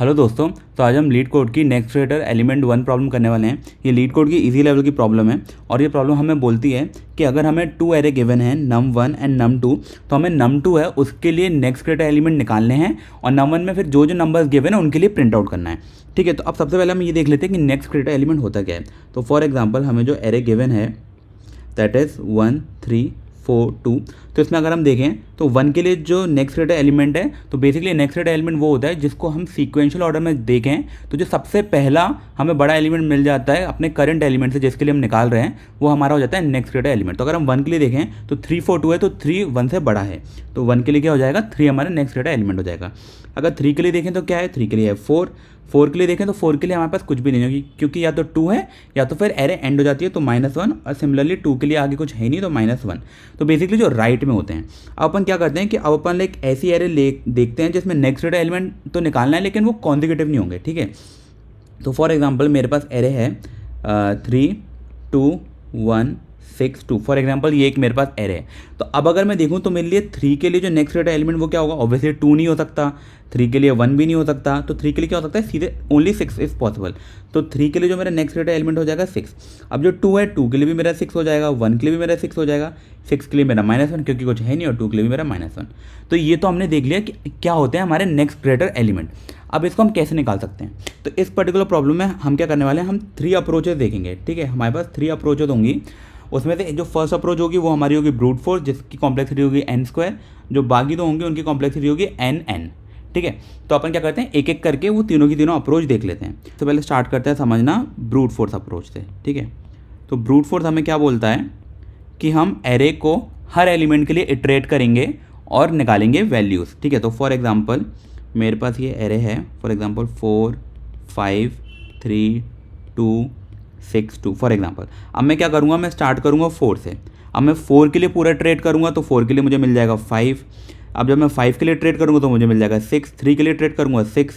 Hello दोस्तों, तो आज हम लीड कोड की नेक्स्ट इटरेटर एलिमेंट 1 प्रॉब्लम करने वाले हैं। ये लीड कोड की इजी लेवल की प्रॉब्लम है और ये प्रॉब्लम हमें बोलती है कि अगर हमें 2 एरे गिवन है num1 एंड num2, तो हमें num2 है उसके लिए नेक्स्ट इटरेटर एलिमेंट निकालने हैं और num1 में फिर जो जो नंबर्स गिवन है उनके लिए प्रिंट आउट करना है। ठीक है, तो अब सबसे पहले हम ये देख लेते हैं कि नेक्स्ट इटरेटर एलिमेंट होता क्या है। तो फॉर एग्जाम्पल हमें जो एरे गिवन है दैट इज़ 1 3 4 2, तो इसमें अगर हम देखें तो 1 के लिए जो नेक्स्ट इटरेटर एलिमेंट है, तो बेसिकली नेक्स्ट इटरेटर एलिमेंट वो होता है जिसको हम सीक्वेंशियल ऑर्डर में देखें तो जो सबसे पहला हमें बड़ा एलिमेंट मिल जाता है अपने करंट एलिमेंट से जिसके लिए हम निकाल रहे हैं, वो हमारा हो जाता है नेक्स्ट इटरेटर एलिमेंट। तो अगर हम 1 के लिए देखें तो 3 4 2 है, तो 3 1 से बड़ा है, तो 1 के लिए क्या हो जाएगा 3 हमारा नेक्स्ट इटरेटर एलिमेंट हो जाएगा। अगर 3 के लिए देखें तो क्या है, 3 के लिए है 4, 4 के लिए देखें तो 4 के लिए हमारे पास कुछ भी नहीं होगी क्योंकि या तो 2 है या तो फिर एरे एंड हो जाती है तो -1, और सिमिलरली 2 के लिए आगे कुछ है नहीं तो -1। तो बेसिकली जो राइट में होते हैं। अब अपन क्या करते हैं कि अब अपन एक ऐसी एरे देखते हैं जिसमें नेक्स्ट इटरेटर एलिमेंट तो निकालना है लेकिन वो कॉन्जिक्यूटिव नहीं होंगे। ठीक है, तो फॉर एग्जांपल मेरे पास एरे है 3 2 1 6 2, फॉर एग्जांपल ये एक मेरे पास एरे है। तो अब अगर मैं देखूं तो मेरे लिए 3 के लिए जो नेक्स्ट इटरेटर एलिमेंट वो क्या होगा, ऑब्वियसली 2 नहीं हो सकता, 3 के लिए 1 भी नहीं हो सकता, तो 3 के लिए क्या हो सकता है, सीधे ओनली 6 इज पॉसिबल। तो 3 के लिए जो मेरा नेक्स्ट इटरेटर एलिमेंट हो जाएगा 6। अब जो 2 है 2 के लिए भी मेरा 6 हो जाएगा, 1 के लिए भी मेरा 6 हो जाएगा, 6 के लिए मेरा -1 क्योंकि कुछ है नहीं, और 2 के लिए भी मेरा -1। तो ये तो हमने देख लिया कि क्या होते हैं हमारे नेक्स्ट इटरेटर एलिमेंट। अब इसको हम कैसे निकाल सकते हैं, तो इस पर्टिकुलर प्रॉब्लम में हम क्या करने वाले हैं, हम 3 अप्रोचेस देखेंगे। ठीक है, हमारे पास 3 अप्रोचेस होंगी। उसमें से जो फर्स्ट अप्रोच होगी वो हमारी होगी ब्रूट फोर्स, जिसकी कॉम्प्लेक्सिटी होगी n²। जो बाकी दो होंगे उनकी कॉम्प्लेक्सिटी होगी n। ठीक है, तो अपन क्या करते हैं एक एक करके वो तीनों की तीनों अप्रोच देख लेते हैं। सबसे पहले स्टार्ट करते हैं समझना ब्रूट फोर्स अप्रोच से। ठीक है, तो ब्रूट फोर्स हमें क्या बोलता है कि हम एरे को हर एलिमेंट के लिए इटरेट करेंगे और निकालेंगे वैल्यूज़। ठीक है, तो फॉर एग्जांपल मेरे पास ये एरे है, फॉर एग्जांपल 4 5 3 2 6 2 फॉर एग्जांपल। अब मैं क्या करूँगा, मैं स्टार्ट करूँगा 4 से। अब मैं 4 के लिए पूरा ट्रेड करूँगा तो 4 के लिए मुझे मिल जाएगा 5। अब जब मैं 5 के लिए ट्रेड करूँगा तो मुझे मिल जाएगा 6, 3 के लिए ट्रेड करूँगा 6,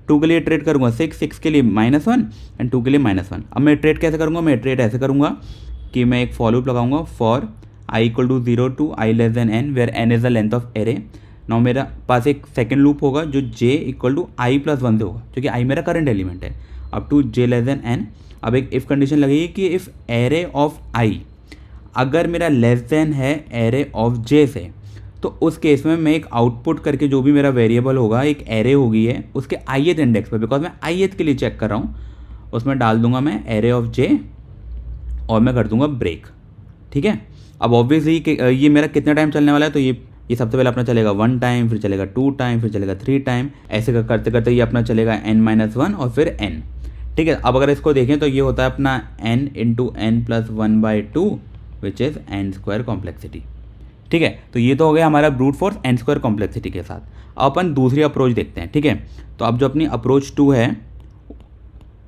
2 के लिए ट्रेड करूँगा 6, 6 के लिए -1 एंड 2 के लिए -1। अब मैं ट्रेड कैसे करूँगा, मैं ट्रेड ऐसे करूँगा कि मैं एक फॉर लूप लगाऊंगा for i = 0 to i less than n where n is the length of array. Now मेरा पास एक सेकेंड लूप होगा जो j = i + 1 से होगा क्योंकि i मेरा करंट एलिमेंट है, up to j less than n। अब एक इफ़ कंडीशन लगेगी कि इफ़ एरे ऑफ i अगर मेरा लेस देन है एरे ऑफ j से, तो उस केस में मैं एक आउटपुट करके जो भी मेरा वेरिएबल होगा एक एरे होगी है उसके ith इंडेक्स पर, बिकॉज मैं ith के लिए चेक कर रहा हूँ, उसमें डाल दूंगा मैं एरे ऑफ j और मैं कर दूंगा ब्रेक। ठीक है, अब ऑब्वियसली ये मेरा कितना टाइम चलने वाला है, तो ये सबसे पहले अपना चलेगा 1 टाइम, फिर चलेगा 2 टाइम, फिर चलेगा 3 टाइम, ऐसे करते करते ये अपना चलेगा n-1 और फिर n। ठीक है, अब अगर इसको देखें तो ये होता है अपना n × n + 1/2 which is n² complexity. ठीक है, तो ये तो हो गया हमारा ब्रूट फोर्स n² कॉम्प्लेक्सिटी के साथ। अब अपन दूसरी अप्रोच देखते हैं। ठीक है, तो अब जो अपनी अप्रोच 2 है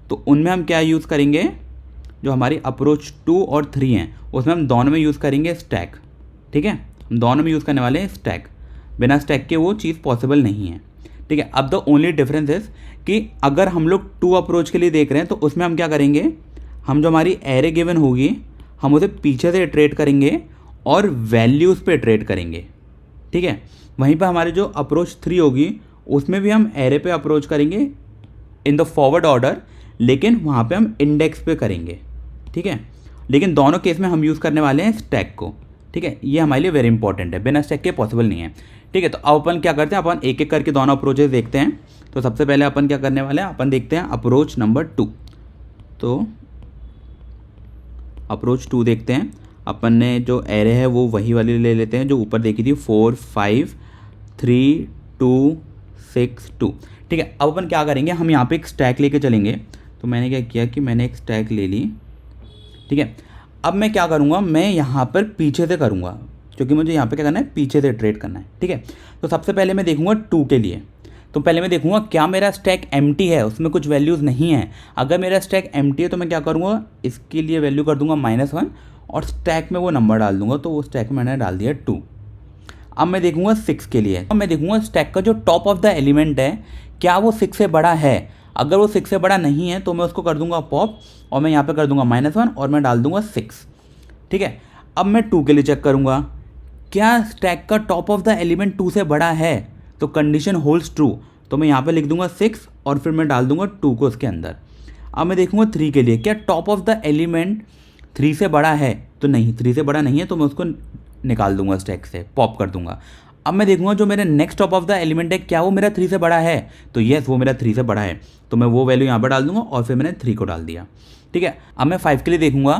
तो उनमें हम क्या यूज़ करेंगे, जो हमारी अप्रोच 2 और 3 हैं उसमें हम दोनों में यूज़ करेंगे स्टैक। ठीक है, हम दोनों में यूज़ करने वाले हैं स्टैक, बिना स्टैक के वो चीज़ पॉसिबल नहीं है। ठीक है, अब द ओनली डिफरेंस इज कि अगर हम लोग 2 अप्रोच के लिए देख रहे हैं तो उसमें हम क्या करेंगे, हम जो हमारी एरे गिवन होगी हम उसे पीछे से इटरेट करेंगे और वैल्यूज़ पे इटरेट करेंगे। ठीक है, वहीं पर हमारी जो अप्रोच 3 होगी उसमें भी हम एरे पे अप्रोच करेंगे इन द फॉरवर्ड ऑर्डर, लेकिन वहाँ पे हम इंडेक्स पे करेंगे। ठीक है, लेकिन दोनों केस में हम यूज़ करने वाले हैं स्टैक को। ठीक है, ये हमारे लिए वेरी इंपॉर्टेंट है, बिना स्टैक के पॉसिबल नहीं है। ठीक है, तो अब अपन क्या करते हैं, अपन एक एक करके दोनों अप्रोचेस देखते हैं। तो सबसे पहले अपन क्या करने वाले हैं, अपन देखते हैं अप्रोच नंबर 2। तो अप्रोच 2 देखते हैं, अपन ने जो एरे है वो वही वाली ले लेते हैं जो ऊपर देखी थी 4 5 3 2 6 2। ठीक है, अब अपन क्या करेंगे, हम यहाँ पे एक स्टैक लेके चलेंगे। तो मैंने क्या किया कि मैंने एक स्टैक ले ली। ठीक है, अब मैं क्या करूँगा, मैं यहाँ पर पीछे से करूँगा क्योंकि मुझे यहाँ पे क्या करना है, पीछे से ट्रेड करना है। ठीक है, तो सबसे पहले मैं देखूँगा 2 के लिए, तो पहले मैं देखूँगा क्या मेरा स्टैक एम्प्टी है, उसमें कुछ वैल्यूज़ नहीं है। अगर मेरा स्टैक एम्प्टी है तो मैं क्या करूँगा, इसके लिए वैल्यू कर दूँगा -1 और स्टैक में वो नंबर डाल दूँगा। तो वो स्टैक में मैंने डाल दिया 2। अब मैं देखूँगा 6 के लिए, अब मैं देखूँगा स्टैक का जो टॉप ऑफ द एलिमेंट है क्या वो 6 से बड़ा है। अगर वो 6 से बड़ा नहीं है तो मैं उसको कर दूंगा पॉप और मैं यहाँ पे कर दूंगा -1 और मैं डाल दूंगा 6। ठीक है, अब मैं 2 के लिए चेक करूँगा क्या स्टैक का टॉप ऑफ द एलिमेंट 2 से बड़ा है, तो कंडीशन होल्ड्स ट्रू। तो मैं यहाँ पे लिख दूंगा 6 और फिर मैं डाल दूंगा 2 को उसके अंदर। अब मैं देखूंगा 3 के लिए, क्या टॉप ऑफ द एलिमेंट 3 से बड़ा है? तो नहीं, 3 से बड़ा नहीं है, तो मैं उसको निकाल दूंगा स्टैक से, पॉप कर दूंगा। अब मैं देखूंगा जो मेरे next top of the element है, क्या वो मेरा 3 से बड़ा है? तो येस, वो मेरा 3 से बड़ा है, तो मैं वो वैल्यू यहाँ पर डाल दूंगा और फिर मैंने 3 को डाल दिया। ठीक है, अब मैं 5 के लिए देखूंगा,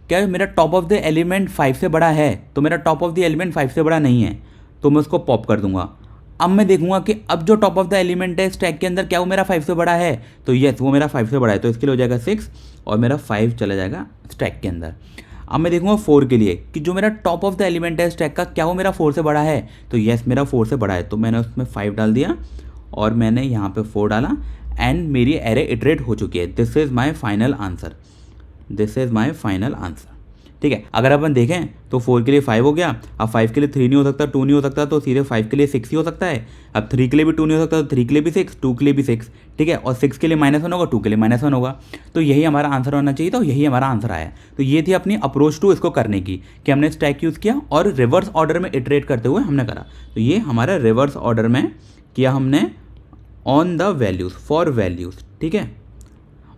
क्या मेरा टॉप ऑफ द एलिमेंट 5 से बड़ा है? तो मेरा टॉप ऑफ द एलिमेंट 5 से बड़ा नहीं है, तो मैं उसको पॉप कर दूंगा। अब मैं देखूंगा कि अब जो टॉप ऑफ द एलिमेंट है स्टैक के अंदर, क्या वो मेरा 5 से बड़ा है? तो येस, वो मेरा 5 से बड़ा है, तो इसके लिए हो जाएगा 6 और मेरा 5 चला जाएगा स्टैक के अंदर। अब मैं देखूंगा 4 के लिए कि जो मेरा टॉप ऑफ द एलिमेंट है स्टैक का, क्या वो मेरा 4 से बड़ा है? तो येस, मेरा 4 से बड़ा है, तो मैंने उसमें 5 डाल दिया और मैंने यहाँ पे 4 डाला एंड मेरी एरे इटरेट हो चुकी है। This is my final answer, this is my final answer. ठीक है, अगर अपन देखें तो 4 के लिए 5 हो गया, अब 5 के लिए 3 नहीं हो सकता, 2 नहीं हो सकता, तो सीधे 5 के लिए 6 ही हो सकता है। अब 3 के लिए भी 2 नहीं हो सकता, तो 3 के लिए भी 6, 2 के लिए भी 6। ठीक है, और 6 के लिए -1 होगा, 2 के लिए -1 होगा, तो यही हमारा आंसर होना चाहिए, तो यही हमारा आंसर आया। तो ये थी अपनी अप्रोच टू इसको करने की, कि हमने स्टैक यूज़ किया और रिवर्स ऑर्डर में इटरेट करते हुए हमने करा। तो ये हमारा रिवर्स ऑर्डर में किया हमने on the values, for values. ठीक है,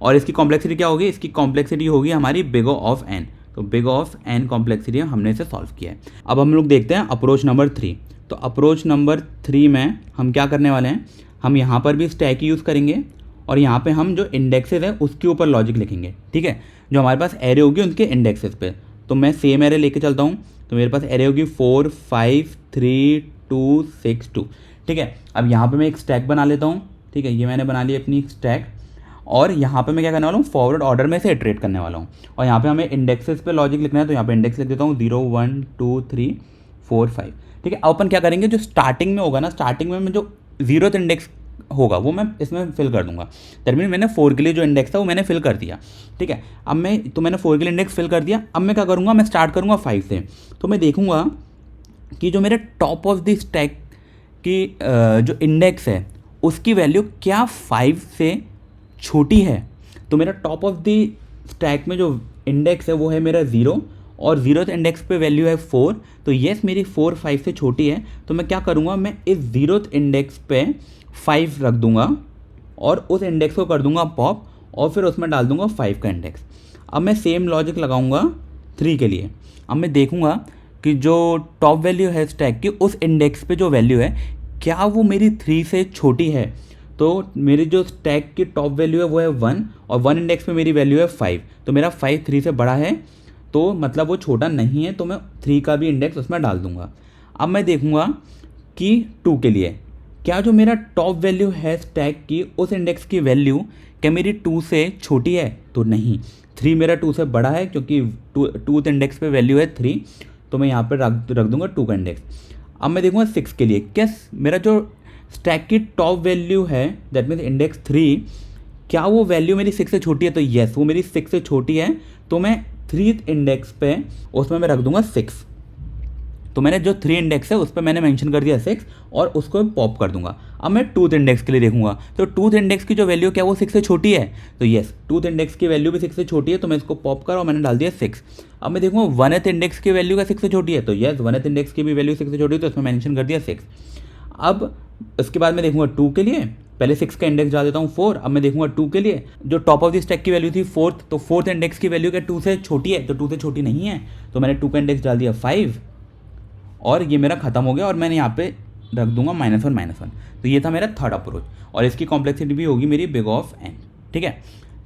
और इसकी कॉम्प्लेक्सिटी क्या होगी? इसकी कॉम्प्लेक्सिटी होगी हमारी बिग O ऑफ n। तो big O of n complexity हमने इसे सॉल्व किया है। अब हम लोग देखते हैं अप्रोच नंबर 3। तो अप्रोच नंबर 3 में हम क्या करने वाले हैं, हम यहाँ पर भी स्टैक यूज़ करेंगे और यहाँ पे हम जो इंडेक्सेस है उसके ऊपर लॉजिक लिखेंगे। ठीक है, जो हमारे पास एरे होगी उनके इंडेक्सेस पे। तो मैं सेम एरे लेके चलता हूँ, तो मेरे पास एरे होगी 4 5 3 2 6 2। ठीक है, अब यहाँ पे मैं एक स्टैक बना लेता हूँ। ठीक है, ये मैंने बना ली अपनी स्टैक, और यहाँ पे मैं क्या करने वाला हूँ, फॉरवर्ड ऑर्डर में से इटरेट करने वाला हूँ। और यहाँ पे हमें इंडेक्सेस पे लॉजिक लिखना है, तो यहाँ पे इंडेक्स लिख देता हूँ 0 1 2 3 4 5। ठीक है, अब अपन क्या करेंगे, जो स्टार्टिंग में होगा ना, स्टार्टिंग में जो 0th इंडेक्स होगा वो मैं इसमें फिल कर दूंगा। दैट मीन मैंने 4 के लिए जो इंडेक्स था वो मैंने फिल कर दिया। ठीक है, अब मैंने 4 के लिए इंडेक्स फिल कर दिया। अब मैं क्या करूँगा, मैं स्टार्ट करूँगा 5 से। तो मैं देखूँगा कि जो मेरे टॉप ऑफ द स्टैक की जो इंडेक्स है उसकी वैल्यू क्या 5 से छोटी है। तो मेरा टॉप ऑफ द स्टैक में जो इंडेक्स है वो है मेरा 0 और 0th इंडेक्स पे वैल्यू है 4। तो येस, मेरी 4 5 से छोटी है, तो मैं क्या करूँगा, मैं इस 0th इंडेक्स पे 5 रख दूँगा और उस इंडेक्स को कर दूँगा पॉप और फिर उसमें डाल दूँगा 5 का इंडेक्स। अब मैं सेम लॉजिक लगाऊँगा 3 के लिए। अब मैं देखूँगा कि जो टॉप वैल्यू है स्टैक की उस इंडेक्स पे जो वैल्यू है, क्या वो मेरी 3 से छोटी है। तो मेरी जो स्टैक की टॉप वैल्यू है वो है 1 और 1 इंडेक्स पे मेरी वैल्यू है 5। तो मेरा 5 3 से बड़ा है, तो मतलब वो छोटा नहीं है, तो मैं 3 का भी इंडेक्स उसमें डाल दूंगा। अब मैं देखूंगा कि 2 के लिए, क्या जो मेरा टॉप वैल्यू है स्टैक की उस इंडेक्स की वैल्यू क्या मेरी 2 से छोटी है। तो नहीं, 3 मेरा 2 से बड़ा है, क्योंकि 2th इंडेक्स पे वैल्यू है 3, तो मैं यहाँ पर रख दूंगा 2 का इंडेक्स। अब मैं देखूँगा 6 के लिए, क्या मेरा जो स्टैक की टॉप वैल्यू है दैट मीन्स इंडेक्स 3, क्या वो वैल्यू मेरी 6 से छोटी है। तो येस, वो मेरी 6 से छोटी है, तो मैं 3th इंडेक्स पे उसमें मैं रख दूंगा 6। तो मैंने जो 3 इंडेक्स है उस पर मैंने मेंशन कर दिया 6 और उसको पॉप कर दूंगा। अब मैं 2th इंडेक्स के लिए देखूंगा, तो 2th इंडेक्स की जो वैल्यू क्या वो 6 से छोटी है। तो येस, 2th इंडेक्स की वैल्यू भी 6 से छोटी है, तो मैं इसको पॉप कर और मैंने डाल दिया 6। अब मैं देखूँगा 1th इंडेक्स की वैल्यू का 6 से छोटी है। तो येस, 1th इंडेक्स की भी वैल्यू 6 से छोटी है, तो इसमें मैंशन कर दिया 6। अब इसके बाद मैं देखूंगा 2 के लिए, पहले 6 का इंडेक्स डाल देता हूँ 4। अब मैं देखूंगा 2 के लिए, जो टॉप ऑफ द स्टैक की वैल्यू थी 4th, तो 4th इंडेक्स की वैल्यू क्या 2 से छोटी है। तो 2 से छोटी नहीं है, तो मैंने 2 का इंडेक्स डाल दिया 5 और ये मेरा खत्म हो गया और मैंने यहाँ पे रख दूंगा -1 तो ये था मेरा थर्ड अप्रोच और इसकी कॉम्प्लेक्सिटी भी होगी मेरी बिग ऑफ n। ठीक है,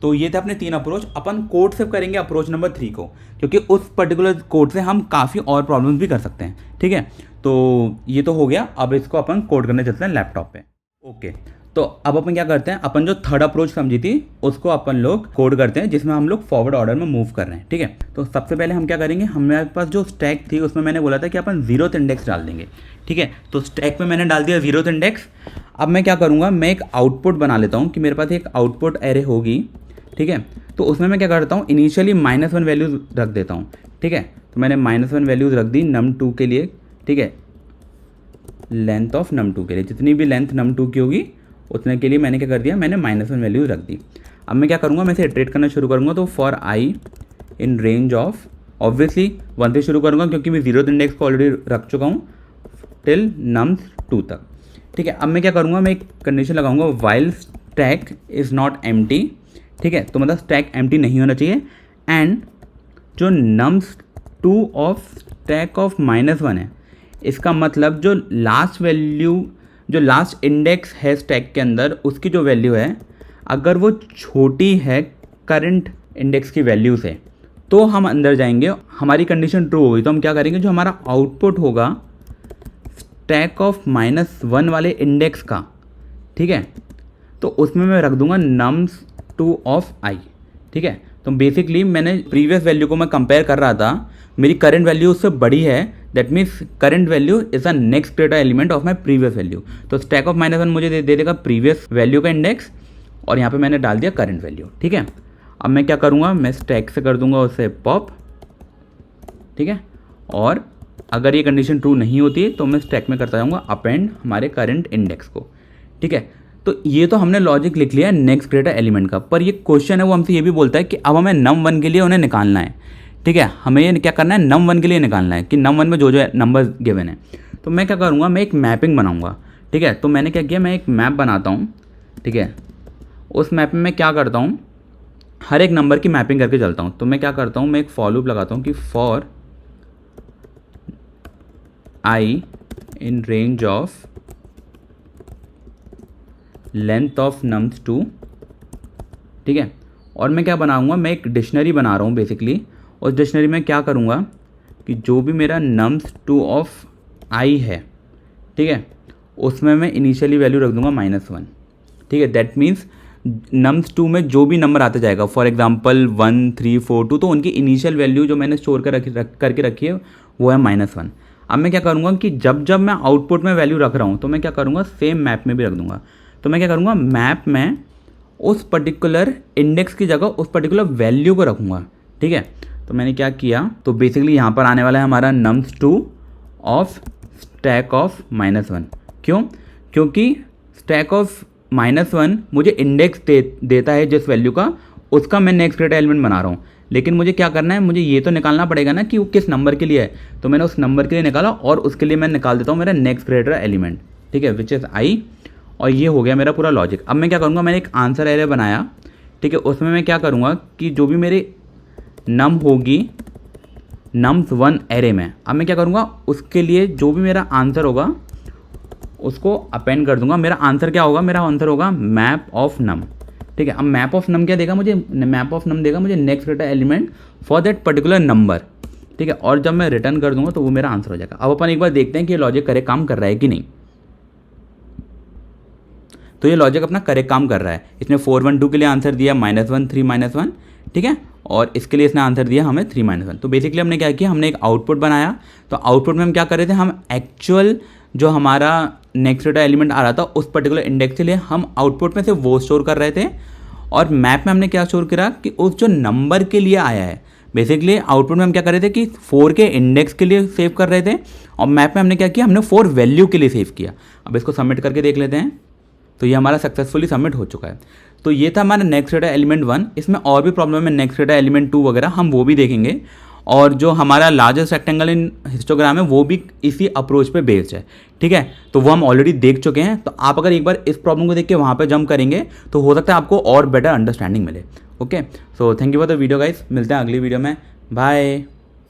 तो ये थे अपने 3 अप्रोच। अपन कोड से करेंगे अप्रोच नंबर 3 को, क्योंकि उस पर्टिकुलर कोड से हम काफ़ी और प्रॉब्लम्स भी कर सकते हैं। ठीक है, तो ये तो हो गया। अब इसको अपन कोड करने चलते हैं लैपटॉप पे। ओके, तो अब अपन क्या करते हैं, अपन जो थर्ड अप्रोच समझी थी उसको अपन लोग कोड करते हैं, जिसमें हम लोग फॉरवर्ड ऑर्डर में मूव कर रहे हैं। ठीक है, तो सबसे पहले हम क्या करेंगे, हमारे पास जो स्टैक थी उसमें मैंने बोला था कि अपन 0th इंडेक्स डाल देंगे। ठीक है, तो स्टैक में मैंने डाल दिया 0th इंडेक्स। अब मैं क्या करूँगा, मैं एक आउटपुट बना लेता हूँ कि मेरे पास एक आउटपुट एरे होगी। ठीक है, तो उसमें मैं क्या करता हूँ, इनिशियली -1 वैल्यूज़ रख देता हूँ। ठीक है, तो मैंने -1 वैल्यूज़ रख दी num2 के लिए। ठीक है, लेंथ ऑफ num2 के लिए, जितनी भी लेंथ num2 की होगी उतने के लिए मैंने क्या कर दिया, मैंने -1 वैल्यूज़ रख दी। अब मैं क्या करूँगा, मैं इसे इटरेट करना शुरू करूँगा। तो for I in range of, obviously 1 से शुरू करूँगा क्योंकि मैं 0th इंडेक्स को ऑलरेडी रख चुका हूँ, टिल nums2 तक। ठीक है, अब मैं क्या करूँगा, मैं एक कंडीशन लगाऊंगा while stack is not empty. ठीक है, तो मतलब स्टैक एम्प्टी नहीं होना चाहिए। एंड जो nums2 ऑफ स्टैक ऑफ -1 है, इसका मतलब जो लास्ट वैल्यू, जो लास्ट इंडेक्स है स्टैक के अंदर, उसकी जो वैल्यू है अगर वो छोटी है करंट इंडेक्स की वैल्यू से, तो हम अंदर जाएंगे, हमारी कंडीशन ट्रू होगी। तो हम क्या करेंगे, जो हमारा आउटपुट होगा स्टैक ऑफ -1 वाले इंडेक्स का, ठीक है, तो उसमें मैं रख दूंगा nums2 ऑफ i। ठीक है, तो बेसिकली मैंने प्रीवियस वैल्यू को मैं कंपेयर कर रहा था, मेरी करंट वैल्यू उससे बड़ी है, that means current value is a next greater element of my previous value. तो स्टैक ऑफ -1 मुझे दे देगा प्रीवियस वैल्यू का इंडेक्स, और यहाँ पे मैंने डाल दिया करंट वैल्यू। ठीक है, अब मैं क्या करूँगा, मैं स्टैक से कर दूंगा उसे पॉप। ठीक है, और अगर ये कंडीशन ट्रू नहीं होती है तो मैं स्टैक में करता जाऊँगा अपेंड हमारे करंट इंडेक्स को। ठीक है, तो ये तो हमने लॉजिक लिख लिया है नेक्स्ट ग्रेटर एलिमेंट का, पर ये क्वेश्चन है वो हमसे ये भी बोलता है कि अब हमें num1 के लिए उन्हें निकालना है। ठीक है, हमें ये क्या करना है, num1 के लिए निकालना है कि num1 में जो जो नंबर गिवन है। तो मैं क्या करूँगा, मैं एक मैपिंग बनाऊँगा। ठीक है, तो मैंने क्या किया, मैं एक मैप बनाता हूँ। ठीक है, उस मैप में मैं क्या करता हूँ, हर एक नंबर की मैपिंग करके चलता हूँ। तो मैं क्या करता हूँ, मैं एक फॉर लूप लगाता हूँ कि for i in range of length of nums2। ठीक है, और मैं क्या बनाऊंगा, मैं एक डिक्शनरी बना रहा हूँ बेसिकली। उस डिक्शनरी में क्या करूँगा कि जो भी मेरा nums2 ऑफ i है, ठीक है, उसमें मैं इनिशियली वैल्यू रख दूंगा -1। ठीक है, दैट मीन्स nums2 में जो भी नंबर आता जाएगा, फॉर एग्जांपल 1 3 4 2, तो उनकी इनिशियल वैल्यू जो मैंने स्टोर करके रखी है वो है -1। अब मैं क्या करूँगा कि जब जब मैं आउटपुट में वैल्यू रख रहा हूँ तो मैं क्या करूँगा, सेम मैप में भी रख दूँगा। तो मैं क्या करूँगा, मैप में उस पर्टिकुलर इंडेक्स की जगह उस पर्टिकुलर वैल्यू को रखूँगा। ठीक है, तो मैंने क्या किया, तो बेसिकली यहाँ पर आने वाला है हमारा nums2 ऑफ स्टैक ऑफ -1। क्यों, क्योंकि स्टैक ऑफ -1 मुझे इंडेक्स देता है जिस वैल्यू का, उसका मैं नेक्स्ट ग्रेटर एलिमेंट बना रहा हूँ। लेकिन मुझे क्या करना है, मुझे ये तो निकालना पड़ेगा ना कि वो किस नंबर के लिए है। तो मैंने उस नंबर के लिए निकाला, और उसके लिए मैं निकाल देता हूँ मेरा नेक्स्ट ग्रेटर एलिमेंट। ठीक है, विच इज़ i, और ये हो गया मेरा पूरा लॉजिक। अब मैं क्या करूँगा, मैंने एक आंसर एरे बनाया। ठीक है, उसमें मैं क्या करूँगा कि जो भी मेरी नम होगी nums1 एरे में, अब मैं क्या करूँगा, उसके लिए जो भी मेरा आंसर होगा उसको अपेंड कर दूंगा। मेरा आंसर क्या होगा, मेरा आंसर होगा मैप ऑफ नम। ठीक है, अब मैप ऑफ नम क्या देगा मुझे, मैप ऑफ नम देगा मुझे next greater element for that particular number. ठीक है, और जब मैं रिटर्न कर दूंगा तो वो मेरा आंसर हो जाएगा। अब अपन एक बार देखते हैं कि ये लॉजिक करेक्ट काम कर रहा है कि नहीं। तो ये लॉजिक अपना करेक्ट काम कर रहा है। इसने 4 1 2 के लिए आंसर दिया -1 3 -1। ठीक है, और इसके लिए इसने आंसर दिया हमें 3 -1। तो बेसिकली हमने क्या किया, हमने एक आउटपुट बनाया। तो आउटपुट में हम क्या कर रहे थे, हम एक्चुअल जो हमारा नेक्स्ट ग्रेटर एलिमेंट आ रहा था उस पर्टिकुलर इंडेक्स के लिए हम आउटपुट में से वो स्टोर कर रहे थे, और मैप में हमने क्या स्टोर करा कि उस जो नंबर के लिए आया है। बेसिकली आउटपुट में हम क्या कर रहे थे कि 4 के इंडेक्स के लिए सेव कर रहे थे, और मैप में हमने क्या किया, हमने 4 वैल्यू के लिए सेव किया। अब इसको सबमिट करके देख लेते हैं। तो ये हमारा सक्सेसफुली सबमिट हो चुका है। तो ये था हमारा नेक्स्ट ग्रेटर एलिमेंट 1। इसमें और भी प्रॉब्लम है नेक्स्ट ग्रेटर एलिमेंट 2 वगैरह, हम वो भी देखेंगे। और जो हमारा लार्जेस्ट रेक्टेंगल इन हिस्टोग्राम है वो भी इसी अप्रोच पे बेस्ड है। ठीक है, तो वो हम ऑलरेडी देख चुके हैं। तो आप अगर एक बार इस प्रॉब्लम को देख के वहाँ पे जंप करेंगे तो हो सकता है आपको और बेटर अंडरस्टैंडिंग मिले। Okay, so thank you for the video guys, मिलते हैं अगली वीडियो में, बाय।